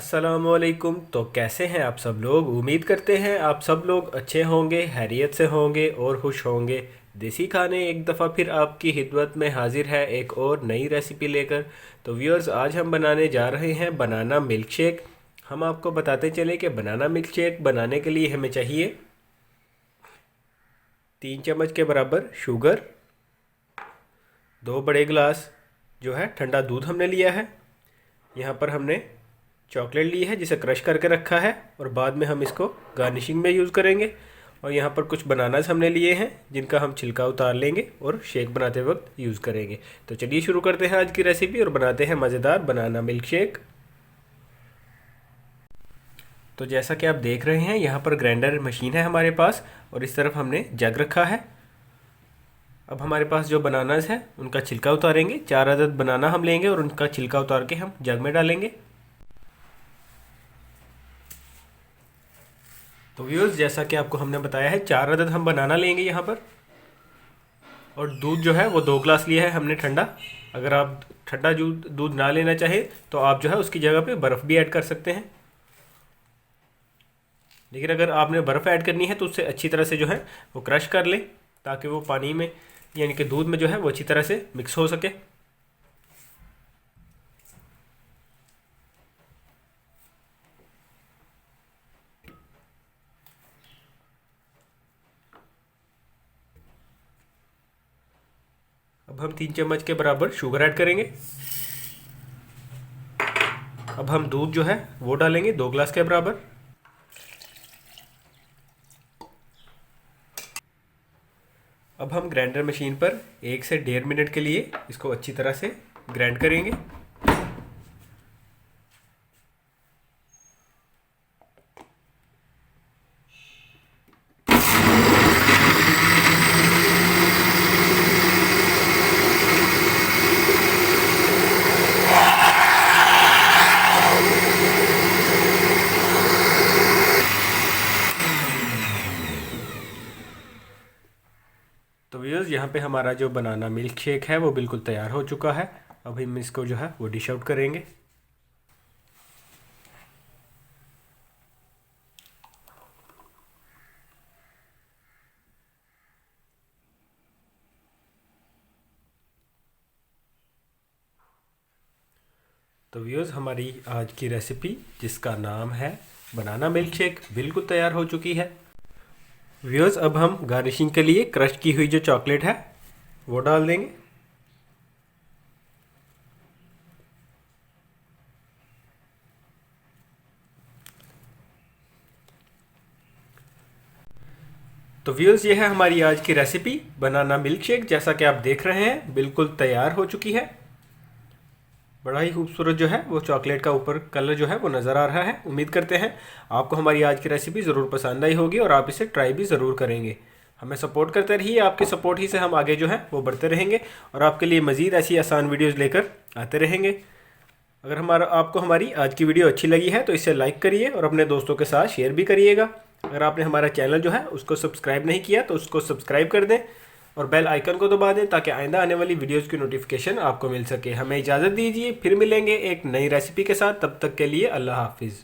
अस्सलामुअलैकुम। तो कैसे हैं आप सब लोग? उम्मीद करते हैं आप सब लोग अच्छे होंगे, हैरियत से होंगे और खुश होंगे। देसी खाने एक दफ़ा फिर आपकी खिदमत में हाजिर है एक और नई रेसिपी लेकर। तो व्यूअर्स, आज हम बनाने जा रहे हैं बनाना मिल्क शेक। हम आपको बताते चले कि बनाना मिल्क शेक बनाने के लिए हमें चाहिए 3 चम्मच के बराबर शुगर, 2 बड़े गिलास जो है ठंडा दूध हमने लिया है। यहाँ पर हमने चॉकलेट ली है जिसे क्रश करके रखा है और बाद में हम इसको गार्निशिंग में यूज़ करेंगे। और यहाँ पर कुछ बनानास हमने लिए हैं जिनका हम छिलका उतार लेंगे और शेक बनाते वक्त यूज़ करेंगे। तो चलिए शुरू करते हैं आज की रेसिपी और बनाते हैं मज़ेदार बनाना मिल्क शेक। तो जैसा कि आप देख रहे हैं, यहाँ पर ग्राइंडर मशीन है हमारे पास और इस तरफ हमने जग रखा है। अब हमारे पास जो बनानास है उनका छिलका उतारेंगे। 4 अदद बनाना हम लेंगे और उनका छिलका उतार के हम जग में डालेंगे। तो व्यूअर्स, जैसा कि आपको हमने बताया है, 4 अदद हम बनाना लेंगे यहाँ पर। और दूध जो है वो 2 गिलास लिया है हमने ठंडा। अगर आप ठंडा दूध ना लेना चाहे तो आप जो है उसकी जगह पे बर्फ़ भी ऐड कर सकते हैं। लेकिन अगर आपने बर्फ़ ऐड करनी है तो उससे अच्छी तरह से जो है वो क्रश कर लें ताकि वो पानी में यानी कि दूध में जो है वो अच्छी तरह से मिक्स हो सके। अब हम 3 चम्मच के बराबर शुगर ऐड करेंगे। अब हम दूध जो है वो डालेंगे 2 गिलास के बराबर। अब हम ग्राइंडर मशीन पर 1 से 1.5 मिनट के लिए इसको अच्छी तरह से ग्राइंड करेंगे। तो व्यूअर्स, यहाँ पे हमारा जो बनाना मिल्क शेक है वो बिल्कुल तैयार हो चुका है। अब हम इसको जो है वो डिश आउट करेंगे। तो व्यूअर्स, हमारी आज की रेसिपी जिसका नाम है बनाना मिल्क शेक बिल्कुल तैयार हो चुकी है। व्यूअर्स, अब हम गार्निशिंग के लिए क्रश की हुई जो चॉकलेट है वो डाल देंगे। तो व्यूअर्स, ये है हमारी आज की रेसिपी बनाना मिल्क शेक। जैसा कि आप देख रहे हैं बिल्कुल तैयार हो चुकी है। बड़ा ही खूबसूरत जो है वो चॉकलेट का ऊपर कलर जो है वो नज़र आ रहा है। उम्मीद करते हैं आपको हमारी आज की रेसिपी ज़रूर पसंद आई होगी और आप इसे ट्राई भी ज़रूर करेंगे। हमें सपोर्ट करते रहिए, आपके सपोर्ट ही से हम आगे जो है वो बढ़ते रहेंगे और आपके लिए मज़ीद ऐसी आसान वीडियोज़ लेकर आते रहेंगे। अगर आपको हमारी आज की वीडियो अच्छी लगी है तो इसे लाइक करिए और अपने दोस्तों के साथ शेयर भी करिएगा। अगर आपने हमारा चैनल जो है उसको सब्सक्राइब नहीं किया तो उसको सब्सक्राइब कर दें और बेल आइकन को दबा दें ताकि आइंदा आने वाली वीडियोज़ की नोटिफिकेशन आपको मिल सके। हमें इजाज़त दीजिए, फिर मिलेंगे एक नई रेसिपी के साथ। तब तक के लिए अल्लाह हाफिज़।